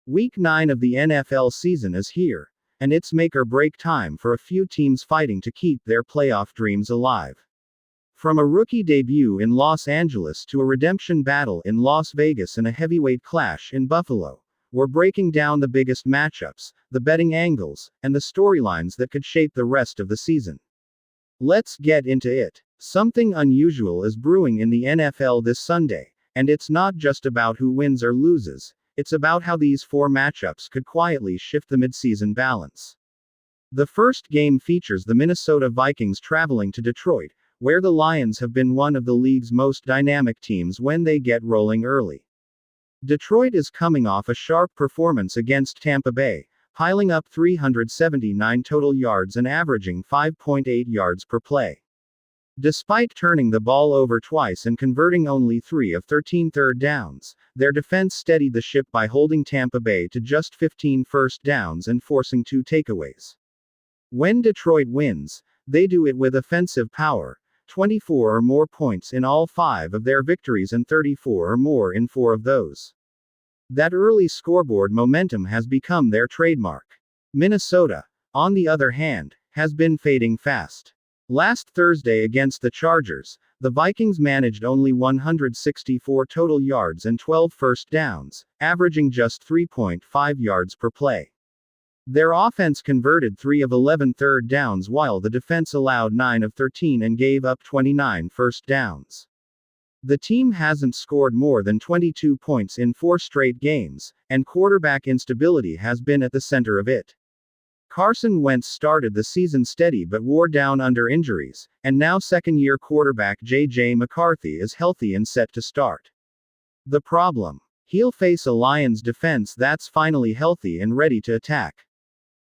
Week 9 of the NFL season is here, and it's make-or-break time for a few teams fighting to keep their playoff dreams alive. From a rookie debut in Los Angeles to a redemption battle in Las Vegas and a heavyweight clash in Buffalo, we're breaking down the biggest matchups, the betting angles, and the storylines that could shape the rest of the season. Let's get into it. Something unusual is brewing in the NFL this Sunday, and it's not just about who wins or loses. It's about how these four matchups could quietly shift the midseason balance. The first game features the Minnesota Vikings traveling to Detroit, where the Lions have been one of the league's most dynamic teams when they get rolling early. Detroit is coming off a sharp performance against Tampa Bay, piling up 379 total yards and averaging 5.8 yards per play. Despite turning the ball over twice and converting only 3 of 13 third downs, their defense steadied the ship by holding Tampa Bay to just 15 first downs and forcing 2 takeaways. When Detroit wins, they do it with offensive power, 24 or more points in all 5 of their victories and 34 or more in 4 of those. That early scoreboard momentum has become their trademark. Minnesota, on the other hand, has been fading fast. Last Thursday against the Chargers, the Vikings managed only 164 total yards and 12 first downs, averaging just 3.5 yards per play. Their offense converted 3 of 11 third downs while the defense allowed 9 of 13 and gave up 29 first downs. The team hasn't scored more than 22 points in 4 straight games, and quarterback instability has been at the center of it. Carson Wentz started the season steady but wore down under injuries, and now second-year quarterback J.J. McCarthy is healthy and set to start. The problem? He'll face a Lions defense that's finally healthy and ready to attack.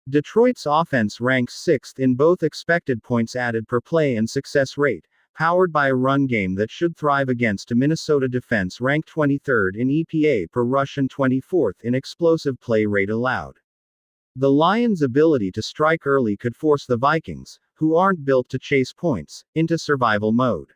Detroit's offense ranks 6th in both expected points added per play and success rate, powered by a run game that should thrive against a Minnesota defense ranked 23rd in EPA per rush and 24th in explosive play rate allowed. The Lions' ability to strike early could force the Vikings, who aren't built to chase points, into survival mode.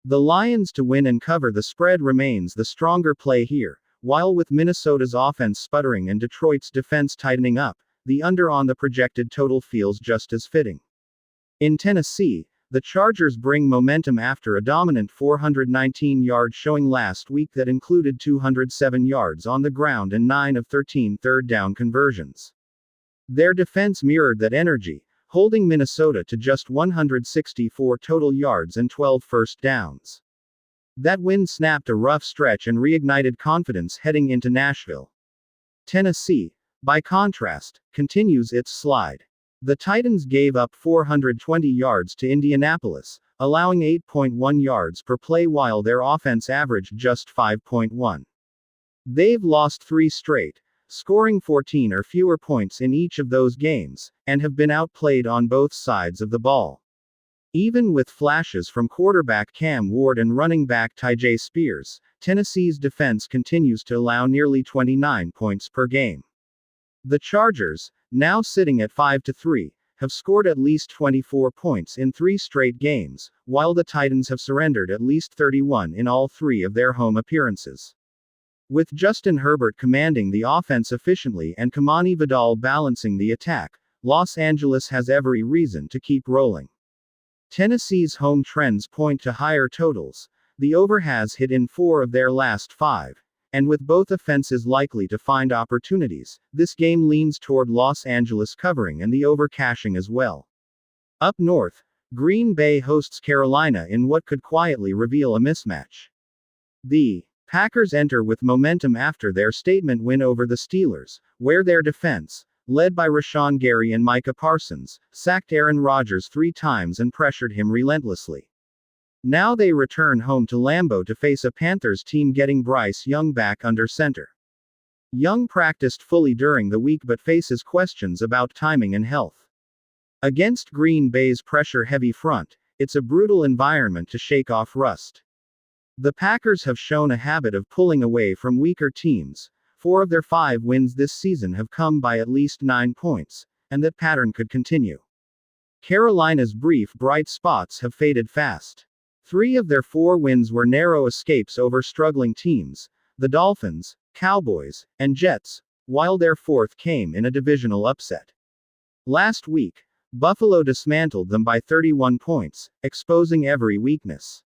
The Lions to win and cover the spread remains the stronger play here, while with Minnesota's offense sputtering and Detroit's defense tightening up, the under on the projected total feels just as fitting. In Tennessee, the Chargers bring momentum after a dominant 419-yard showing last week that included 207 yards on the ground and 9 of 13 third down conversions. Their defense mirrored that energy, holding Minnesota to just 164 total yards and 12 first downs. That win snapped a rough stretch and reignited confidence heading into Nashville. Tennessee, by contrast, continues its slide. The Titans gave up 420 yards to Indianapolis, allowing 8.1 yards per play while their offense averaged just 5.1. They've lost 3 straight, scoring 14 or fewer points in each of those games, and have been outplayed on both sides of the ball. Even with flashes from quarterback Cam Ward and running back Tyjae Spears, Tennessee's defense continues to allow nearly 29 points per game. The Chargers, now sitting at 5-3, have scored at least 24 points in 3 straight games, while the Titans have surrendered at least 31 in all 3 of their home appearances. With Justin Herbert commanding the offense efficiently and Kamani Vidal balancing the attack, Los Angeles has every reason to keep rolling. Tennessee's home trends point to higher totals. The over has hit in 4 of their last 5. And with both offenses likely to find opportunities, this game leans toward Los Angeles covering and the over cashing as well. Up north, Green Bay hosts Carolina in what could quietly reveal a mismatch. The Packers enter with momentum after their statement win over the Steelers, where their defense, led by Rashawn Gary and Micah Parsons, sacked Aaron Rodgers 3 times and pressured him relentlessly. Now they return home to Lambeau to face a Panthers team getting Bryce Young back under center. Young practiced fully during the week but faces questions about timing and health. Against Green Bay's pressure-heavy front, it's a brutal environment to shake off rust. The Packers have shown a habit of pulling away from weaker teams. 4 of their 5 wins this season have come by at least 9 points, and that pattern could continue. Carolina's brief bright spots have faded fast. 3 of their 4 wins were narrow escapes over struggling teams, the Dolphins, Cowboys, and Jets, while their fourth came in a divisional upset. Last week, Buffalo dismantled them by 31 points, exposing every weakness.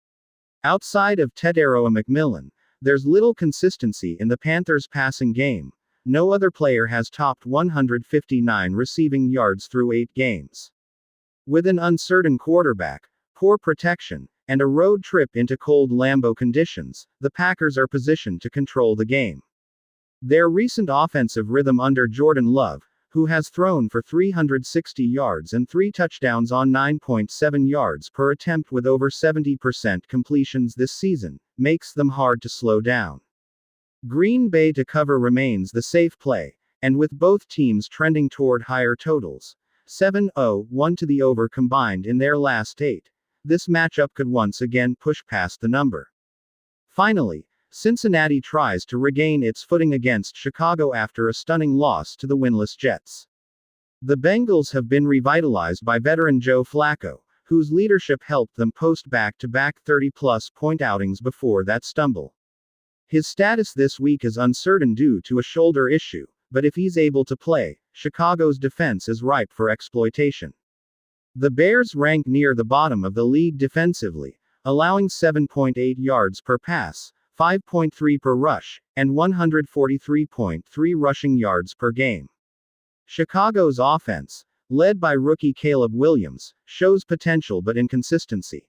Outside of Tetairoa McMillan, there's little consistency in the Panthers' passing game. No other player has topped 159 receiving yards through 8 games. With an uncertain quarterback, poor protection, and a road trip into cold Lambeau conditions, the Packers are positioned to control the game. Their recent offensive rhythm under Jordan Love, who has thrown for 360 yards and 3 touchdowns on 9.7 yards per attempt with over 70% completions this season, makes them hard to slow down. Green Bay to cover remains the safe play, and with both teams trending toward higher totals, 7-0-1 to the over combined in their last 8, this matchup could once again push past the number. Finally, Cincinnati tries to regain its footing against Chicago after a stunning loss to the winless Jets. The Bengals have been revitalized by veteran Joe Flacco, whose leadership helped them post back-to-back 30-plus point outings before that stumble. His status this week is uncertain due to a shoulder issue, but if he's able to play, Chicago's defense is ripe for exploitation. The Bears rank near the bottom of the league defensively, allowing 7.8 yards per pass, 5.3 per rush, and 143.3 rushing yards per game. Chicago's offense, led by rookie Caleb Williams, shows potential but inconsistency.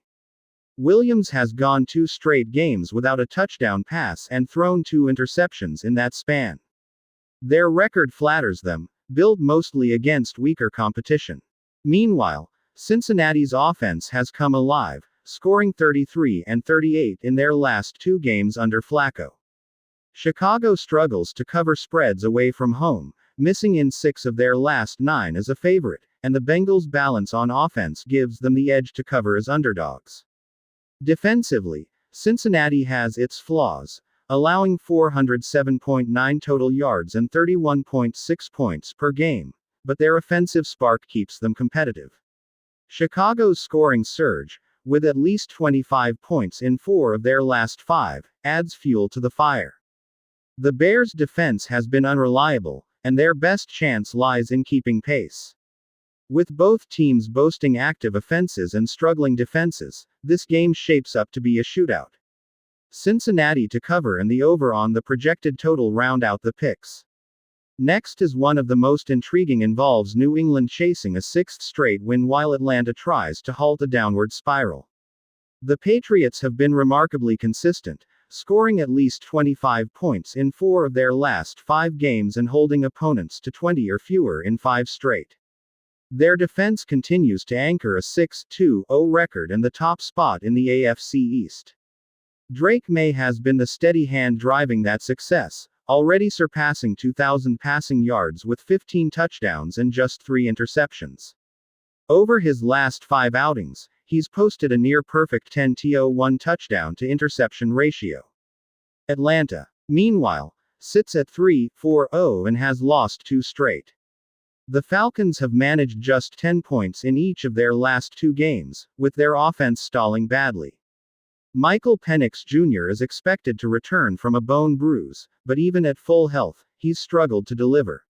Williams has gone 2 straight games without a touchdown pass and thrown 2 interceptions in that span. Their record flatters them, built mostly against weaker competition. Meanwhile, Cincinnati's offense has come alive, scoring 33 and 38 in their last 2 games under Flacco. Chicago struggles to cover spreads away from home, missing in 6 of their last 9 as a favorite, and the Bengals' balance on offense gives them the edge to cover as underdogs. Defensively, Cincinnati has its flaws, allowing 407.9 total yards and 31.6 points per game, but their offensive spark keeps them competitive. Chicago's scoring surge, with at least 25 points in 4 of their last 5, adds fuel to the fire. The Bears' defense has been unreliable, and their best chance lies in keeping pace. With both teams boasting active offenses and struggling defenses, this game shapes up to be a shootout. Cincinnati to cover and the over on the projected total round out the picks. Next is one of the most intriguing, involves New England chasing a 6th straight win while Atlanta tries to halt a downward spiral. The Patriots have been remarkably consistent, scoring at least 25 points in 4 of their last 5 games and holding opponents to 20 or fewer in 5 straight. Their defense continues to anchor a 6-2-0 record and the top spot in the AFC East. Drake May has been the steady hand driving that success, already surpassing 2,000 passing yards with 15 touchdowns and just 3 interceptions. Over his last 5 outings, he's posted a near-perfect 10-to-1 touchdown-to-interception ratio. Atlanta, meanwhile, sits at 3-4-0 and has lost 2 straight. The Falcons have managed just 10 points in each of their last 2 games, with their offense stalling badly. Michael Penix Jr. is expected to return from a bone bruise, but even at full health, he's struggled to deliver.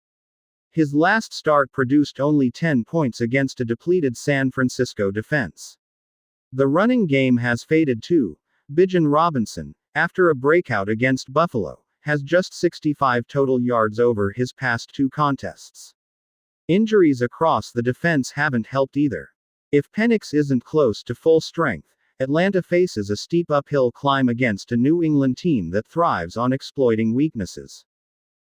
His last start produced only 10 points against a depleted San Francisco defense. The running game has faded too. Bijan Robinson, after a breakout against Buffalo, has just 65 total yards over his past 2 contests. Injuries across the defense haven't helped either. If Penix isn't close to full strength, Atlanta faces a steep uphill climb against a New England team that thrives on exploiting weaknesses.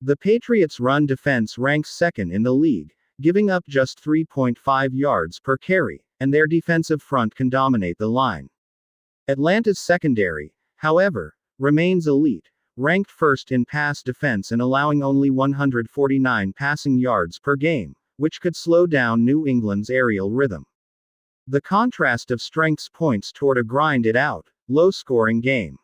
The Patriots' run defense ranks 2nd in the league, giving up just 3.5 yards per carry, and their defensive front can dominate the line. Atlanta's secondary, however, remains elite, ranked 1st in pass defense and allowing only 149 passing yards per game, which could slow down New England's aerial rhythm. The contrast of strengths points toward a grind-it-out, low-scoring game.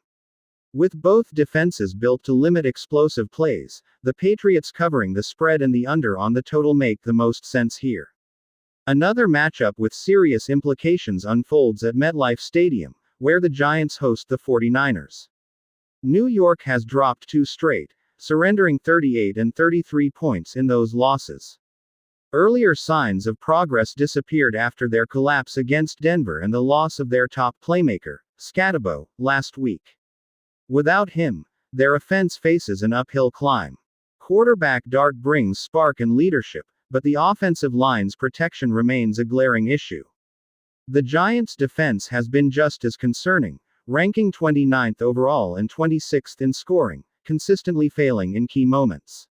With both defenses built to limit explosive plays, the Patriots covering the spread and the under on the total make the most sense here. Another matchup with serious implications unfolds at MetLife Stadium, where the Giants host the 49ers. New York has dropped 2 straight, surrendering 38 and 33 points in those losses. Earlier signs of progress disappeared after their collapse against Denver and the loss of their top playmaker, Scatabo, last week. Without him, their offense faces an uphill climb. Quarterback Dart brings spark and leadership, but the offensive line's protection remains a glaring issue. The Giants' defense has been just as concerning, ranking 29th overall and 26th in scoring, consistently failing in key moments.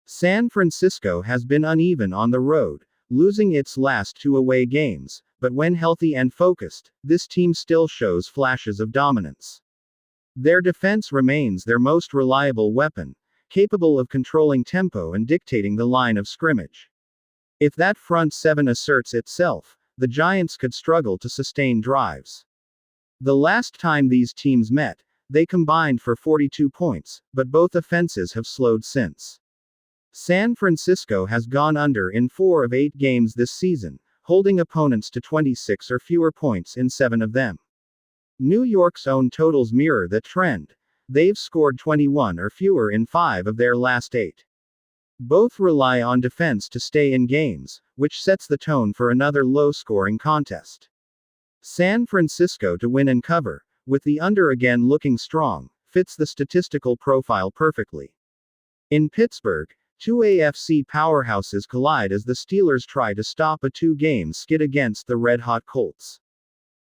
San Francisco has been uneven on the road, losing its last 2 away games, but when healthy and focused, this team still shows flashes of dominance. Their defense remains their most reliable weapon, capable of controlling tempo and dictating the line of scrimmage. If that front seven asserts itself, the Giants could struggle to sustain drives. The last time these teams met, they combined for 42 points, but both offenses have slowed since. San Francisco has gone under in 4 of 8 games this season, holding opponents to 26 or fewer points in 7 of them. New York's own totals mirror that trend. They've scored 21 or fewer in 5 of their last 8. Both rely on defense to stay in games, which sets the tone for another low-scoring contest. San Francisco to win and cover, with the under again looking strong, fits the statistical profile perfectly. In Pittsburgh, 2 AFC powerhouses collide as the Steelers try to stop a 2-game skid against the red-hot Colts.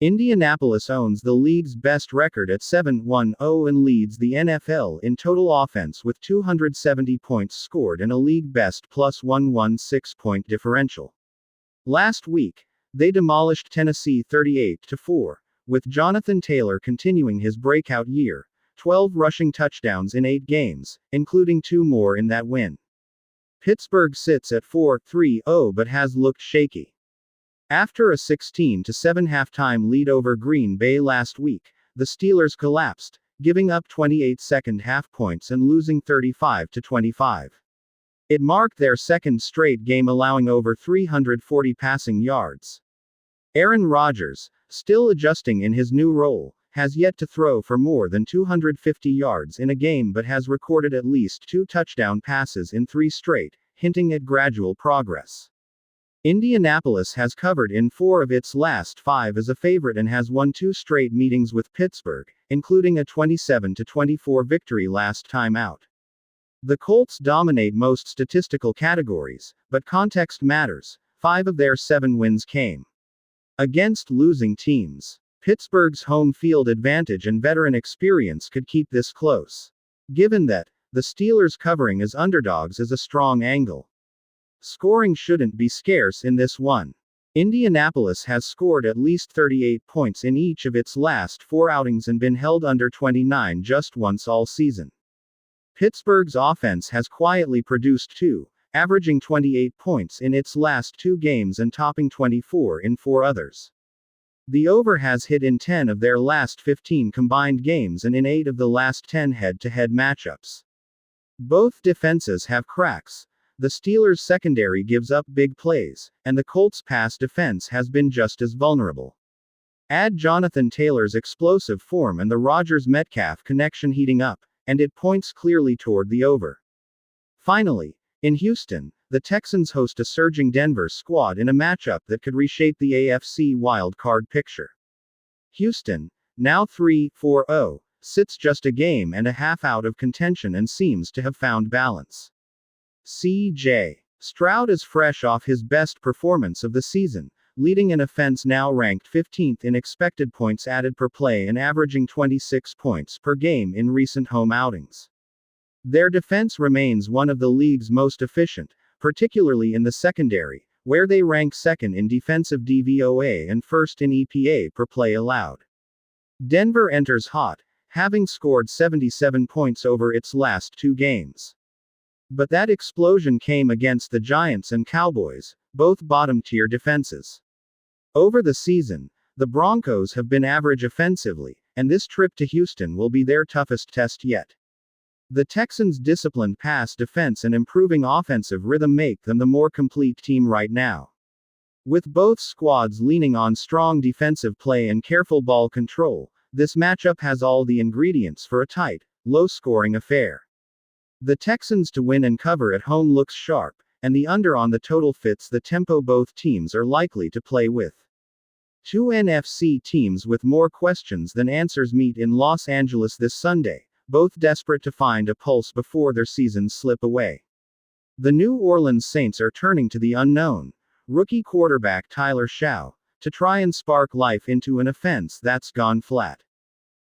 Indianapolis owns the league's best record at 7-1-0 and leads the NFL in total offense with 270 points scored and a league-best plus 116-point differential. Last week, they demolished Tennessee 38-4, with Jonathan Taylor continuing his breakout year, 12 rushing touchdowns in 8 games, including 2 more in that win. Pittsburgh sits at 4-3-0 but has looked shaky. After a 16-7 halftime lead over Green Bay last week, the Steelers collapsed, giving up 28 second-half points and losing 35-25. It marked their second straight game allowing over 340 passing yards. Aaron Rodgers, still adjusting in his new role, has yet to throw for more than 250 yards in a game but has recorded at least 2 touchdown passes in 3 straight, hinting at gradual progress. Indianapolis has covered in 4 of its last 5 as a favorite and has won 2 straight meetings with Pittsburgh, including a 27-24 victory last time out. The Colts dominate most statistical categories, but context matters. 5 of their 7 wins came against losing teams. Pittsburgh's home field advantage and veteran experience could keep this close. Given that, the Steelers covering as underdogs is a strong angle. Scoring shouldn't be scarce in this one. Indianapolis has scored at least 38 points in each of its last 4 outings and been held under 29 just once all season. Pittsburgh's offense has quietly produced 2, averaging 28 points in its last 2 games and topping 24 in 4 others. The over has hit in 10 of their last 15 combined games and in 8 of the last 10 head-to-head matchups. Both defenses have cracks. The Steelers' secondary gives up big plays, and the Colts' pass defense has been just as vulnerable. Add Jonathan Taylor's explosive form and the Rodgers-Metcalf connection heating up, and it points clearly toward the over. Finally, in Houston, the Texans host a surging Denver squad in a matchup that could reshape the AFC wildcard picture. Houston, now 3-4-0, sits just a game and a half out of contention and seems to have found balance. C.J. Stroud is fresh off his best performance of the season, leading an offense now ranked 15th in expected points added per play and averaging 26 points per game in recent home outings. Their defense remains one of the league's most efficient, particularly in the secondary, where they rank 2nd in defensive DVOA and 1st in EPA per play allowed. Denver enters hot, having scored 77 points over its last 2 games. But that explosion came against the Giants and Cowboys, both bottom-tier defenses. Over the season, the Broncos have been average offensively, and this trip to Houston will be their toughest test yet. The Texans' disciplined pass defense and improving offensive rhythm make them the more complete team right now. With both squads leaning on strong defensive play and careful ball control, this matchup has all the ingredients for a tight, low-scoring affair. The Texans to win and cover at home looks sharp, and the under on the total fits the tempo both teams are likely to play with. Two NFC teams with more questions than answers meet in Los Angeles this Sunday, both desperate to find a pulse before their seasons slip away. The New Orleans Saints are turning to the unknown, rookie quarterback Tyler Shaw, to try and spark life into an offense that's gone flat.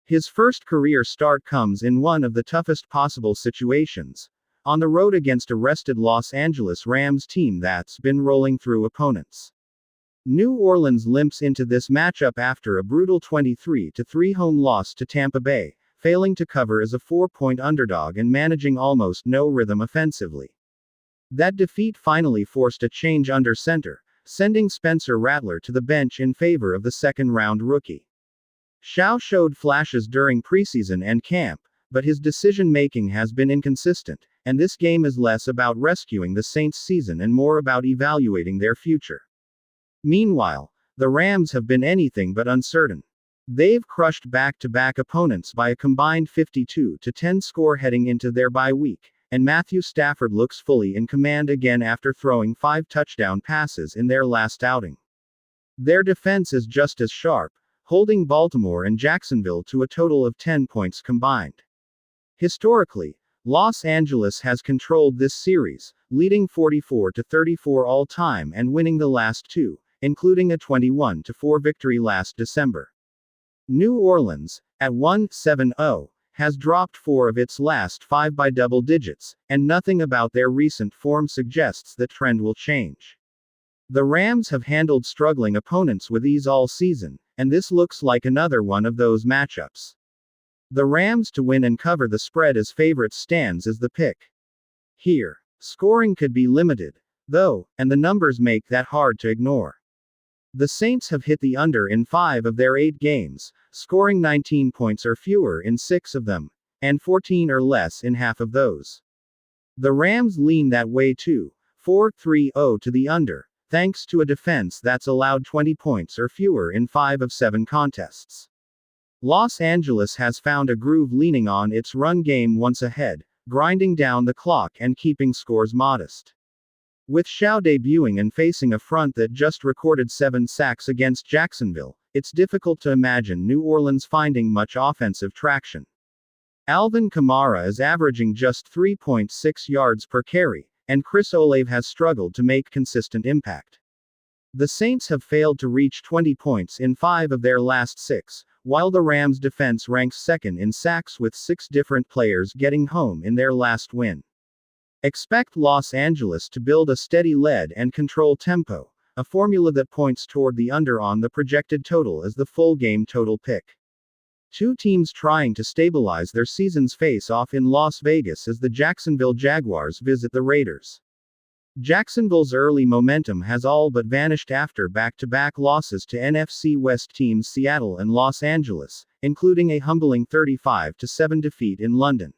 His first career start comes in one of the toughest possible situations, on the road against a rested Los Angeles Rams team that's been rolling through opponents. New Orleans limps into this matchup after a brutal 23-3 home loss to Tampa Bay, failing to cover as a 4-point underdog and managing almost no rhythm offensively. That defeat finally forced a change under center, sending Spencer Rattler to the bench in favor of the second-round rookie. Shaw showed flashes during preseason and camp, but his decision-making has been inconsistent, and this game is less about rescuing the Saints' season and more about evaluating their future. Meanwhile, the Rams have been anything but uncertain. They've crushed back-to-back opponents by a combined 52-10 score heading into their bye week, and Matthew Stafford looks fully in command again after throwing 5 touchdown passes in their last outing. Their defense is just as sharp, holding Baltimore and Jacksonville to a total of 10 points combined. Historically, Los Angeles has controlled this series, leading 44-34 all time and winning the last 2, including a 21-4 victory last December. New Orleans, at 1-7-0, has dropped 4 of its last 5 by double digits, and nothing about their recent form suggests that trend will change. The Rams have handled struggling opponents with ease all season, and this looks like another one of those matchups. The Rams to win and cover the spread as favorites stands as the pick. Here, scoring could be limited, though, and the numbers make that hard to ignore. The Saints have hit the under in 5 of their 8 games, scoring 19 points or fewer in 6 of them, and 14 or less in half of those. The Rams lean that way too, 4-3-0 to the under, thanks to a defense that's allowed 20 points or fewer in 5 of 7 contests. Los Angeles has found a groove leaning on its run game once ahead, grinding down the clock and keeping scores modest. With Shaw debuting and facing a front that just recorded 7 sacks against Jacksonville, it's difficult to imagine New Orleans finding much offensive traction. Alvin Kamara is averaging just 3.6 yards per carry, and Chris Olave has struggled to make consistent impact. The Saints have failed to reach 20 points in 5 of their last 6, while the Rams' defense ranks second in sacks with 6 different players getting home in their last win. Expect Los Angeles to build a steady lead and control tempo, a formula that points toward the under on the projected total as the full game total pick. Two teams trying to stabilize their seasons face off in Las Vegas as the Jacksonville Jaguars visit the Raiders. Jacksonville's early momentum has all but vanished after back-to-back losses to NFC West teams Seattle and Los Angeles, including a humbling 35-7 defeat in London.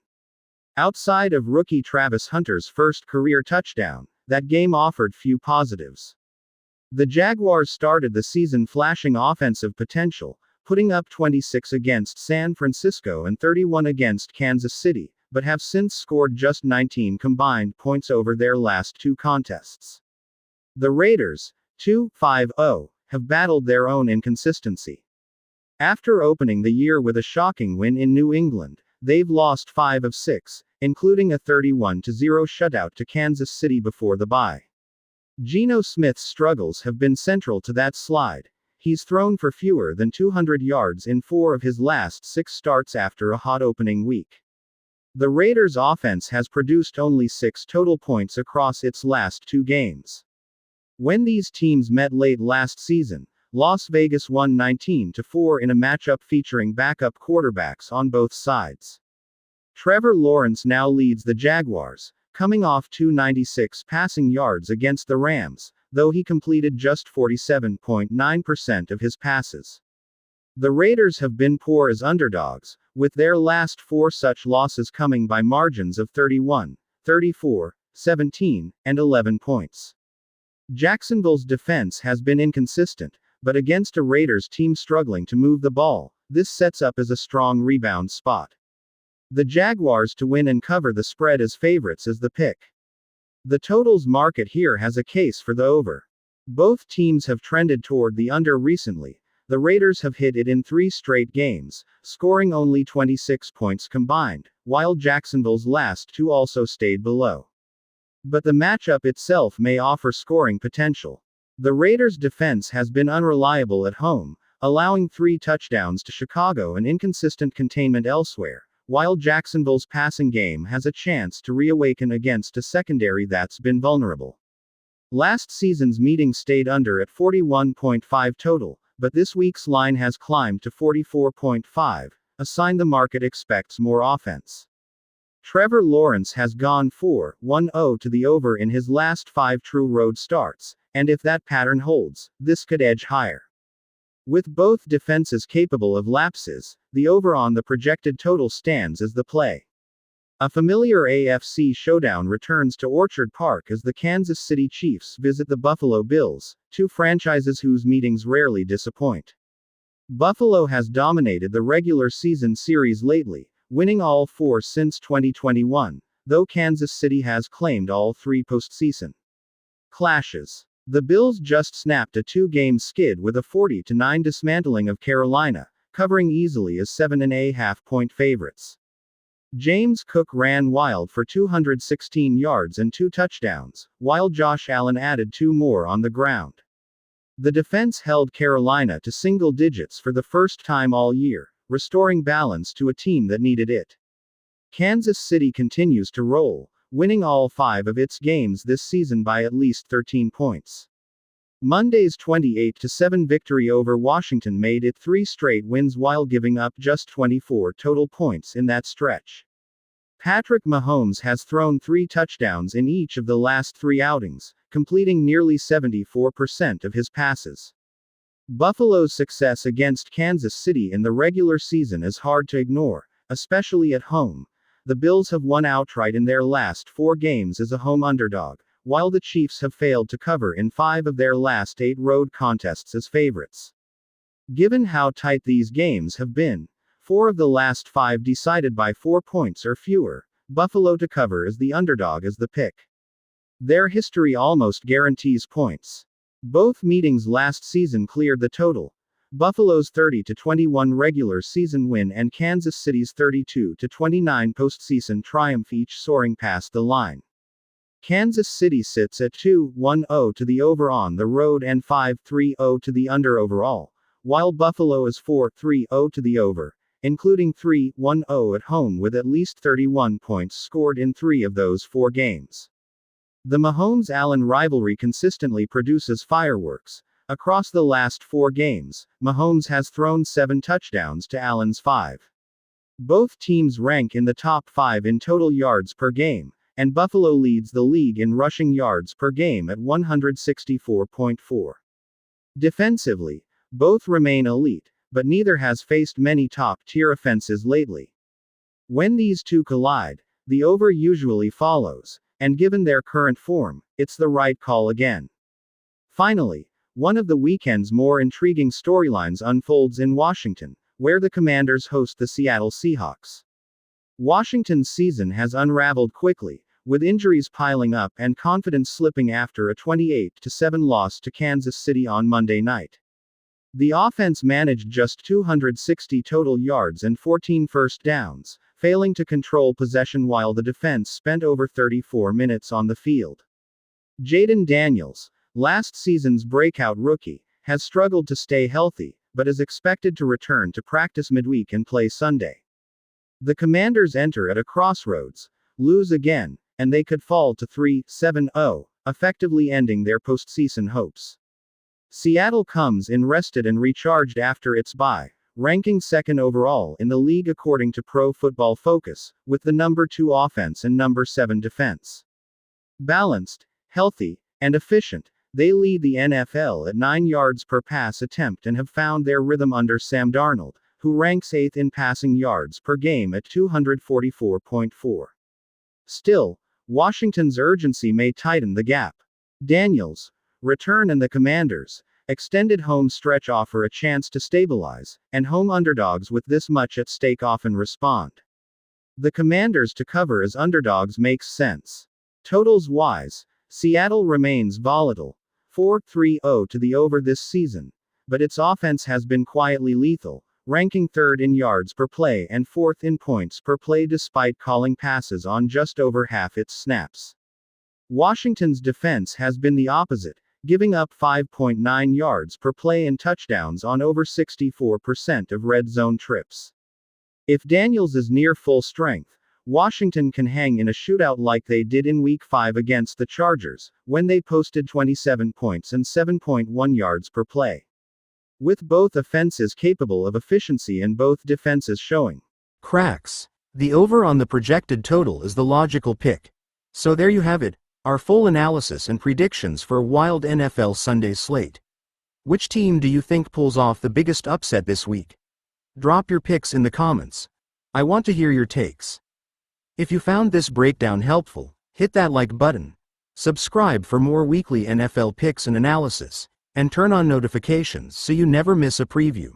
Outside of rookie Travis Hunter's first career touchdown, that game offered few positives. The Jaguars started the season flashing offensive potential, putting up 26 against San Francisco and 31 against Kansas City, but have since scored just 19 combined points over their last 2 contests. The Raiders, 2-5-0, have battled their own inconsistency. After opening the year with a shocking win in New England, they've lost 5 of 6, including a 31-0 shutout to Kansas City before the bye. Geno Smith's struggles have been central to that slide. He's thrown for fewer than 200 yards in 4 of his last 6 starts after a hot opening week. The Raiders' offense has produced only 6 total points across its last 2 games. When these teams met late last season, Las Vegas won 19-4 in a matchup featuring backup quarterbacks on both sides. Trevor Lawrence now leads the Jaguars, coming off 296 passing yards against the Rams, though he completed just 47.9% of his passes. The Raiders have been poor as underdogs, with their last 4 such losses coming by margins of 31, 34, 17, and 11 points. Jacksonville's defense has been inconsistent, but against a Raiders team struggling to move the ball, this sets up as a strong rebound spot. The Jaguars to win and cover the spread as favorites is the pick. The totals market here has a case for the over. Both teams have trended toward the under recently. The Raiders have hit it in 3 straight games, scoring only 26 points combined, while Jacksonville's last 2 also stayed below. But the matchup itself may offer scoring potential. The Raiders' defense has been unreliable at home, allowing 3 touchdowns to Chicago and inconsistent containment elsewhere, while Jacksonville's passing game has a chance to reawaken against a secondary that's been vulnerable. Last season's meeting stayed under at 41.5 total, but this week's line has climbed to 44.5, a sign the market expects more offense. Trevor Lawrence has gone 4-1-0 to the over in his last 5 true road starts, and if that pattern holds, this could edge higher. With both defenses capable of lapses, the over on the projected total stands as the play. A familiar AFC showdown returns to Orchard Park as the Kansas City Chiefs visit the Buffalo Bills, 2 franchises whose meetings rarely disappoint. Buffalo has dominated the regular season series lately, winning all 4 since 2021, though Kansas City has claimed all 3 postseason clashes. The Bills just snapped a 2-game skid with a 40-9 dismantling of Carolina, covering easily as 7.5-point favorites. James Cook ran wild for 216 yards and 2 touchdowns, while Josh Allen added 2 more on the ground. The defense held Carolina to single digits for the first time all year, restoring balance to a team that needed it. Kansas City continues to roll, winning all 5 of its games this season by at least 13 points. Monday's 28-7 victory over Washington made it 3 straight wins while giving up just 24 total points in that stretch. Patrick Mahomes has thrown 3 touchdowns in each of the last 3 outings, completing nearly 74% of his passes. Buffalo's success against Kansas City in the regular season is hard to ignore, especially at home. The Bills have won outright in their last 4 games as a home underdog, while the Chiefs have failed to cover in 5 of their last 8 road contests as favorites. Given how tight these games have been, 4 of the last 5 decided by 4 points or fewer, Buffalo to cover as the underdog is the pick. Their history almost guarantees points. Both meetings last season cleared the total. Buffalo's 30-21 regular season win and Kansas City's 32-29 postseason triumph each soaring past the line. Kansas City sits at 2-1-0 to the over on the road and 5-3-0 to the under overall, while Buffalo is 4-3-0 to the over, including 3-1-0 at home with at least 31 points scored in 3 of those 4 games. The Mahomes-Allen rivalry consistently produces fireworks. Across the last 4 games, Mahomes has thrown 7 touchdowns to Allen's 5. Both teams rank in the top 5 in total yards per game, and Buffalo leads the league in rushing yards per game at 164.4. Defensively, both remain elite, but neither has faced many top-tier offenses lately. When these two collide, the over usually follows, and given their current form, it's the right call again. Finally, one of the weekend's more intriguing storylines unfolds in Washington, where the Commanders host the Seattle Seahawks. Washington's season has unraveled quickly, with injuries piling up and confidence slipping after a 28-7 loss to Kansas City on Monday night. The offense managed just 260 total yards and 14 first downs, failing to control possession while the defense spent over 34 minutes on the field. Jaden Daniels, last season's breakout rookie, has struggled to stay healthy, but is expected to return to practice midweek and play Sunday. The Commanders enter at a crossroads, lose again, and they could fall to 3-7-0, effectively ending their postseason hopes. Seattle comes in rested and recharged after its bye, ranking second overall in the league according to Pro Football Focus, with the number 2 offense and number 7 defense. Balanced, healthy, and efficient, they lead the NFL at 9 yards per pass attempt and have found their rhythm under Sam Darnold, who ranks 8th in passing yards per game at 244.4. Still, Washington's urgency may tighten the gap. Daniels' return and the Commanders' extended home stretch offer a chance to stabilize, and home underdogs with this much at stake often respond. The Commanders to cover as underdogs makes sense. Totals wise, Seattle remains volatile, 4-3-0 to the over this season, but its offense has been quietly lethal, ranking third in yards per play and fourth in points per play despite calling passes on just over half its snaps. Washington's defense has been the opposite, giving up 5.9 yards per play and touchdowns on over 64% of red zone trips. If Daniels is near full strength, Washington can hang in a shootout like they did in Week 5 against the Chargers, when they posted 27 points and 7.1 yards per play. With both offenses capable of efficiency and both defenses showing cracks, the over on the projected total is the logical pick. So there you have it, our full analysis and predictions for a wild NFL Sunday slate. Which team do you think pulls off the biggest upset this week? Drop your picks in the comments. I want to hear your takes. If you found this breakdown helpful, hit that like button, subscribe for more weekly NFL picks and analysis, and turn on notifications so you never miss a preview.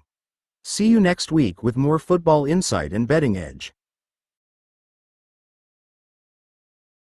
See you next week with more football insight and betting edge.